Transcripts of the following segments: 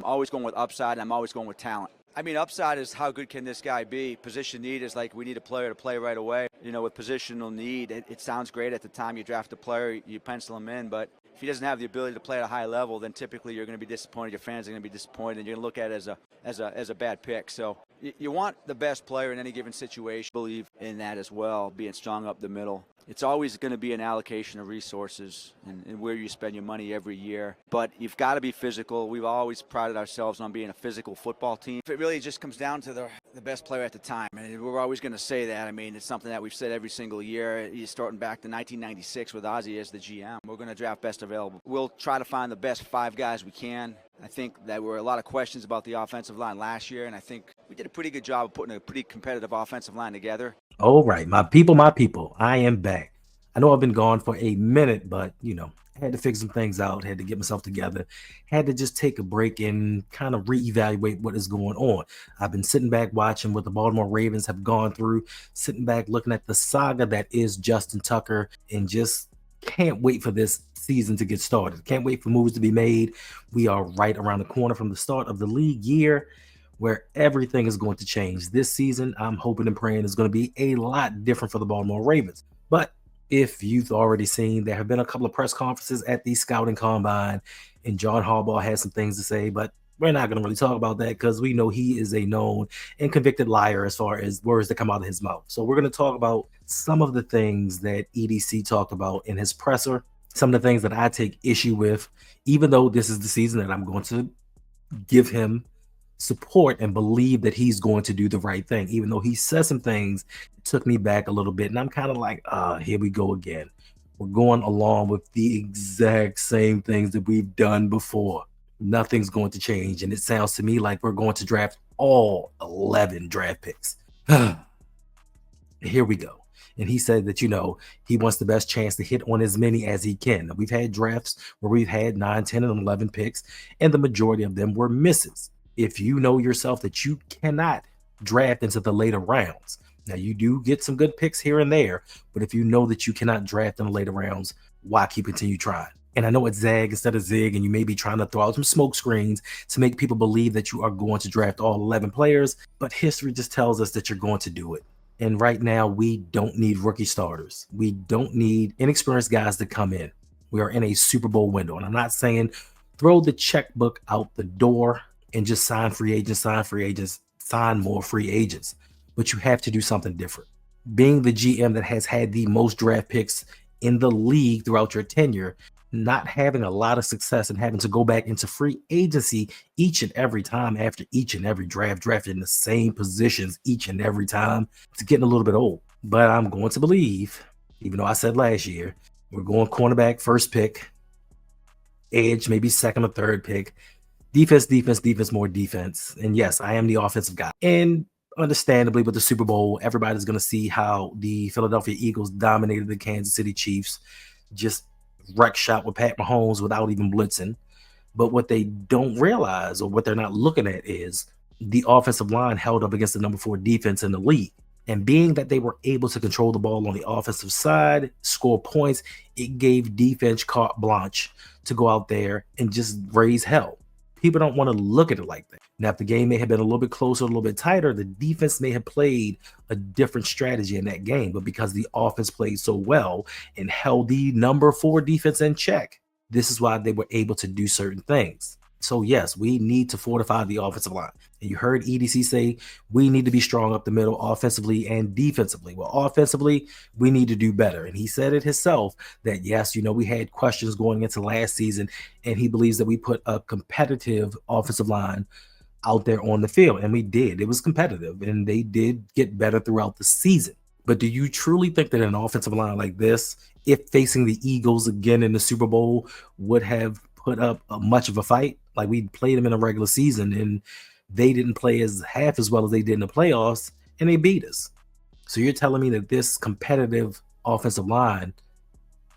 I'm always going with upside, and I'm always going with talent. I mean, upside is how good can this guy be? Position need is like we need a player to play right away. You know, with positional need, it sounds great at the time you draft a player, you pencil him in, but if he doesn't have the ability to play at a high level, then typically you're going to be disappointed. Your fans are going to be disappointed, and you're going to look at it as a bad pick. So you want the best player in any given situation. Believe in that as well, being strong up the middle. It's always going to be an allocation of resources and where you spend your money every year. But you've got to be physical. We've always prided ourselves on being a physical football team. It really just comes down to the best player at the time. And we're always going to say that. I mean, it's something that we've said every single year. You're starting back to 1996 with Ozzie as the GM. We're going to draft best available. We'll try to find the best 5 guys we can. I think there were a lot of questions about the offensive line last year, and I think we did a pretty good job of putting a pretty competitive offensive line together. All right, my people, I am back. I know I've been gone for a minute, but I had to figure some things out, had to get myself together, had to just take a break and kind of reevaluate what is going on. I've been sitting back watching what the Baltimore Ravens have gone through, sitting back looking at the saga that is Justin Tucker, and just can't wait for this season to get started. Can't wait for moves to be made. We are right around the corner from the start of the league year, where everything is going to change. This season, I'm hoping and praying is going to be a lot different for the Baltimore Ravens. But if you've already seen, there have been a couple of press conferences at the scouting combine, and John Harbaugh has some things to say, but we're not going to really talk about that because we know he is a known and convicted liar as far as words that come out of his mouth. So we're going to talk about some of the things that EDC talked about in his presser, some of the things that I take issue with, even though this is the season that I'm going to give him support and believe that he's going to do the right thing, even though he says some things that took me back a little bit. And I'm kind of like, here we go again. We're going along with the exact same things that we've done before. Nothing's going to change. And it sounds to me like we're going to draft all 11 draft picks. Here we go. And he said that, he wants the best chance to hit on as many as he can. We've had drafts where we've had 9, 10, and 11 picks, and the majority of them were misses. If you know yourself that you cannot draft into the later rounds, now you do get some good picks here and there, but if you know that you cannot draft in the later rounds, why continue trying? And I know it's zag instead of zig, and you may be trying to throw out some smoke screens to make people believe that you are going to draft all 11 players, but history just tells us that you're going to do it. And right now, we don't need rookie starters. We don't need inexperienced guys to come in. We are in a Super Bowl window, and I'm not saying throw the checkbook out the door and just sign free agents, sign more free agents. But you have to do something different. Being the GM that has had the most draft picks in the league throughout your tenure, not having a lot of success and having to go back into free agency each and every time after each and every draft, drafted in the same positions each and every time, it's getting a little bit old. But I'm going to believe, even though I said last year, we're going cornerback first pick, edge maybe second or third pick, defense, more defense. And yes, I am the offensive guy. And understandably, with the Super Bowl, everybody's going to see how the Philadelphia Eagles dominated the Kansas City Chiefs, just wreck shot with Pat Mahomes without even blitzing. But what they don't realize, or what they're not looking at, is the offensive line held up against the number 4 defense in the league. And being that they were able to control the ball on the offensive side, score points, it gave defense carte blanche to go out there and just raise hell. People don't want to look at it like that. Now, if the game may have been a little bit closer, a little bit tighter, the defense may have played a different strategy in that game. But because the offense played so well and held the number 4 defense in check, this is why they were able to do certain things. So yes, we need to fortify the offensive line. And you heard EDC say we need to be strong up the middle offensively and defensively. Well, offensively, we need to do better. And he said it himself that, yes, we had questions going into last season, and he believes that we put a competitive offensive line out there on the field. And we did. It was competitive, and they did get better throughout the season. But do you truly think that an offensive line like this, if facing the Eagles again in the Super Bowl, would have put up much of a fight? Like, we played them in a regular season, and they didn't play half as well as they did in the playoffs, and they beat us. So you're telling me that this competitive offensive line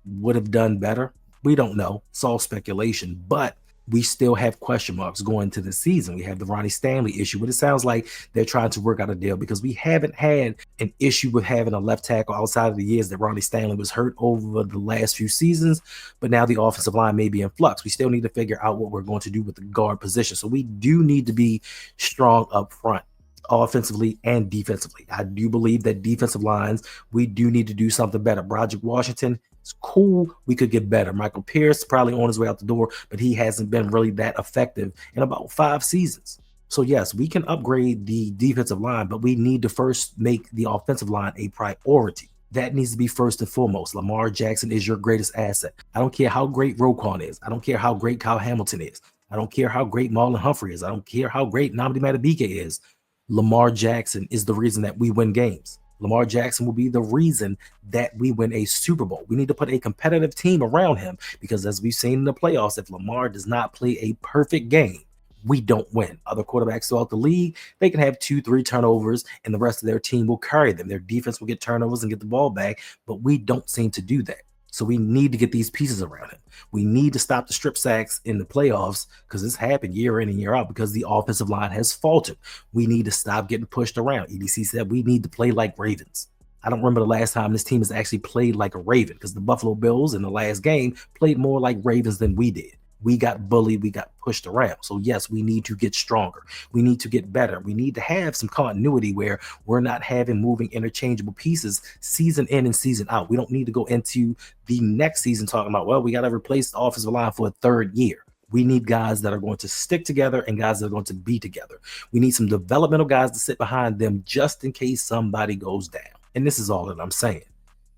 would have done better? We don't know. It's all speculation. But we still have question marks going into the season. We have the Ronnie Stanley issue, but it sounds like they're trying to work out a deal because we haven't had an issue with having a left tackle outside of the years that Ronnie Stanley was hurt over the last few seasons. But now the offensive line may be in flux. We still need to figure out what we're going to do with the guard position. So we do need to be strong up front, offensively and defensively. I do believe that defensive lines, we do need to do something better. Broderick Washington, it's cool. We could get better. Michael Pierce probably on his way out the door, but he hasn't been really that effective in about 5 seasons. So yes, we can upgrade the defensive line, but we need to first make the offensive line a priority. That needs to be first and foremost. Lamar Jackson is your greatest asset. I don't care how great Roquan is. I don't care how great Kyle Hamilton is. I don't care how great Marlon Humphrey is. I don't care how great Nnamdi Madubuike is. Lamar Jackson is the reason that we win games. Lamar Jackson will be the reason that we win a Super Bowl. We need to put a competitive team around him because, as we've seen in the playoffs, if Lamar does not play a perfect game, we don't win. Other quarterbacks throughout the league, they can have 2-3 turnovers and the rest of their team will carry them. Their defense will get turnovers and get the ball back, but we don't seem to do that. So we need to get these pieces around him. We need to stop the strip sacks in the playoffs because this happened year in and year out because the offensive line has faltered. We need to stop getting pushed around. EDC said we need to play like Ravens. I don't remember the last time this team has actually played like a Raven because the Buffalo Bills in the last game played more like Ravens than we did. We got bullied. We got pushed around. So yes, we need to get stronger. We need to get better. We need to have some continuity where we're not having moving interchangeable pieces season in and season out. We don't need to go into the next season talking about, well, we got to replace the offensive line for a third year. We need guys that are going to stick together and guys that are going to be together. We need some developmental guys to sit behind them just in case somebody goes down. And this is all that I'm saying.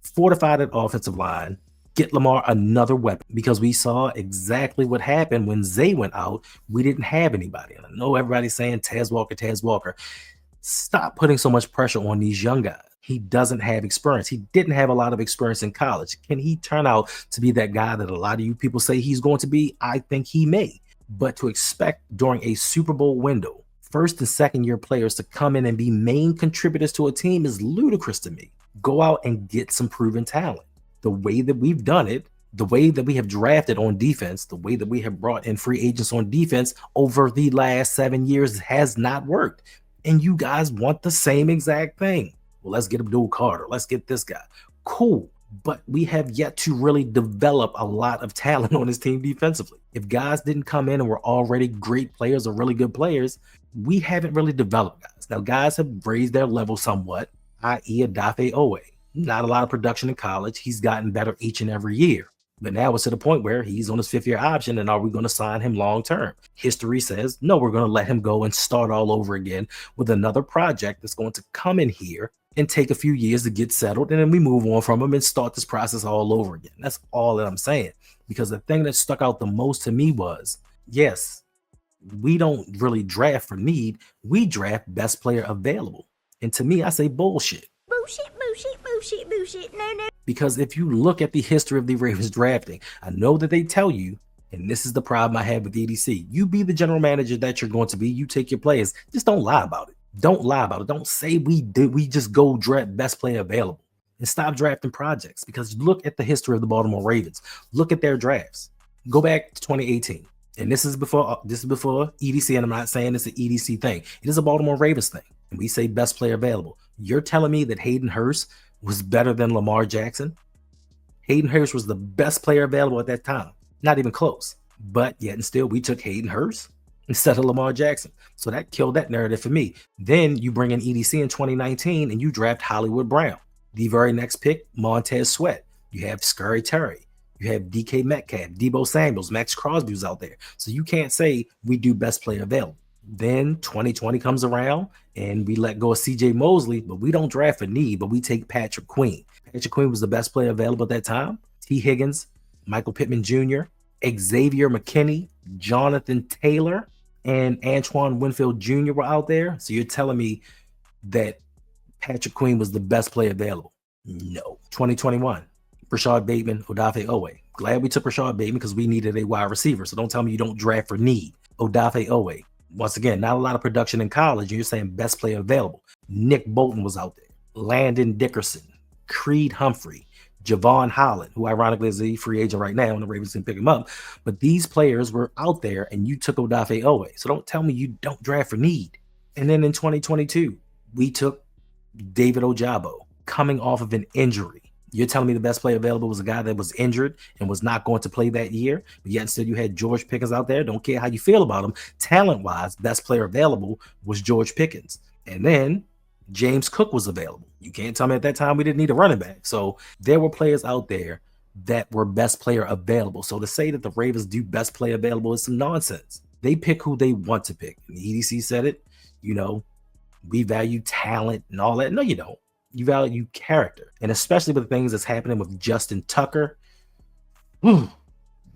Fortify that offensive line. Get Lamar another weapon because we saw exactly what happened when Zay went out. We didn't have anybody. And I know everybody's saying Taz Walker. Stop putting so much pressure on these young guys. He doesn't have experience. He didn't have a lot of experience in college. Can he turn out to be that guy that a lot of you people say he's going to be? I think he may. But to expect during a Super Bowl window, first and second year players to come in and be main contributors to a team is ludicrous to me. Go out and get some proven talent. The way that we've done it, the way that we have drafted on defense, the way that we have brought in free agents on defense over the last 7 years has not worked. And you guys want the same exact thing. Well, let's get Abdul Carter. Let's get this guy. Cool. But we have yet to really develop a lot of talent on this team defensively. If guys didn't come in and were already great players or really good players, we haven't really developed guys. Now, guys have raised their level somewhat, i.e. Odafe Owe. Not a lot of production in college. He's gotten better each and every year. But now it's to the point where he's on his 5th-year option, and are we going to sign him long term? History says, no, we're going to let him go and start all over again with another project that's going to come in here and take a few years to get settled, and then we move on from him and start this process all over again. That's all that I'm saying. Because the thing that stuck out the most to me was, yes, we don't really draft for need. We draft best player available. And to me, I say bullshit. Bullshit. No. Because if you look at the history of the Ravens drafting, I know that they tell you, and this is the problem I have with EDC, you be the general manager that you're going to be. You take your players. Just don't lie about it. Don't lie about it. Don't say we just go draft best player available. And stop drafting projects. Because look at the history of the Baltimore Ravens. Look at their drafts. Go back to 2018. And this is before EDC, and I'm not saying it's an EDC thing. It is a Baltimore Ravens thing. And we say best player available. You're telling me that Hayden Hurst was better than Lamar Jackson? Hayden Hurst was the best player available at that time. Not even close. But yet and still, we took Hayden Hurst instead of Lamar Jackson. So that killed that narrative for me. Then you bring in EDC in 2019 and you draft Hollywood Brown. The very next pick, Montez Sweat. You have Scary Terry. You have DK Metcalf, Debo Samuels, Max Crosby's out there. So you can't say we do best player available. Then 2020 comes around and we let go of CJ Mosley, but we don't draft for need, but we take Patrick Queen. Patrick Queen was the best player available at that time. T. Higgins, Michael Pittman Jr., Xavier McKinney, Jonathan Taylor, and Antoine Winfield Jr. were out there. So you're telling me that Patrick Queen was the best player available? No. 2021, Rashad Bateman, Odafe Owe. Glad we took Rashad Bateman because we needed a wide receiver. So don't tell me you don't draft for need. Odafe Owe. Once again, not a lot of production in college. You're saying best player available. Nick Bolton was out there. Landon Dickerson, Creed Humphrey, Javon Holland, who ironically is a free agent right now, and the Ravens didn't pick him up. But these players were out there, and you took Odafe Owe. So don't tell me you don't draft for need. And then in 2022, we took David Ojabo coming off of an injury. You're telling me the best player available was a guy that was injured and was not going to play that year, but yet instead you had George Pickens out there. Don't care how you feel about him. Talent-wise, best player available was George Pickens. And then James Cook was available. You can't tell me at that time we didn't need a running back. So there were players out there that were best player available. So to say that the Ravens do best player available is some nonsense. They pick who they want to pick. And the EDC said it, we value talent and all that. No, you don't. You value character. And especially with the things that's happening with Justin Tucker.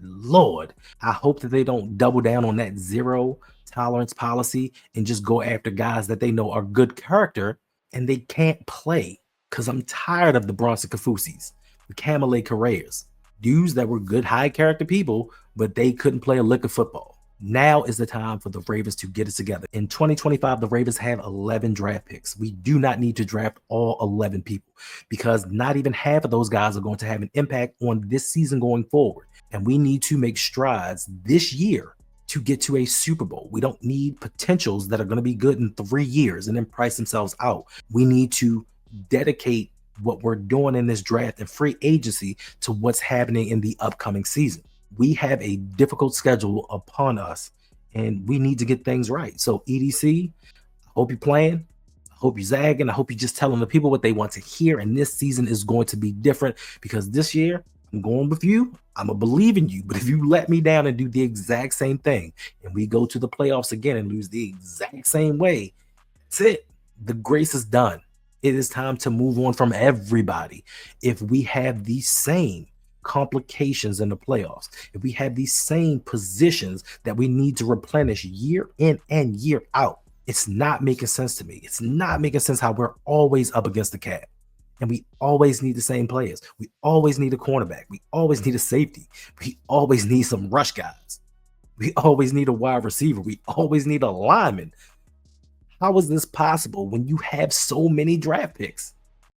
Lord, I hope that they don't double down on that zero tolerance policy and just go after guys that they know are good character and they can't play. Because I'm tired of the Bronson Kafusis, the Kamale Correas, dudes that were good, high character people, but they couldn't play a lick of football. Now is the time for the Ravens to get it together. In 2025, the Ravens have 11 draft picks. We do not need to draft all 11 people because not even half of those guys are going to have an impact on this season going forward. And we need to make strides this year to get to a Super Bowl. We don't need potentials that are going to be good in 3 years and then price themselves out. We need to dedicate what we're doing in this draft and free agency to what's happening in the upcoming season. We have a difficult schedule upon us and we need to get things right. So EDC, I hope you're playing. I hope you're zagging. I hope you're just telling the people what they want to hear. And this season is going to be different because this year I'm going with you. I'm going to believe in you. But if you let me down and do the exact same thing and we go to the playoffs again and lose the exact same way, that's it. The grace is done. It is time to move on from everybody. If we have the same complications in the playoffs, if we have these same positions that we need to replenish year in and year out, it's not making sense to me. It's not making sense how we're always up against the cap and we always need the same players. We always need a cornerback. We always need a safety. We always need some rush guys. We always need a wide receiver. We always need a lineman. How is this possible when you have so many draft picks?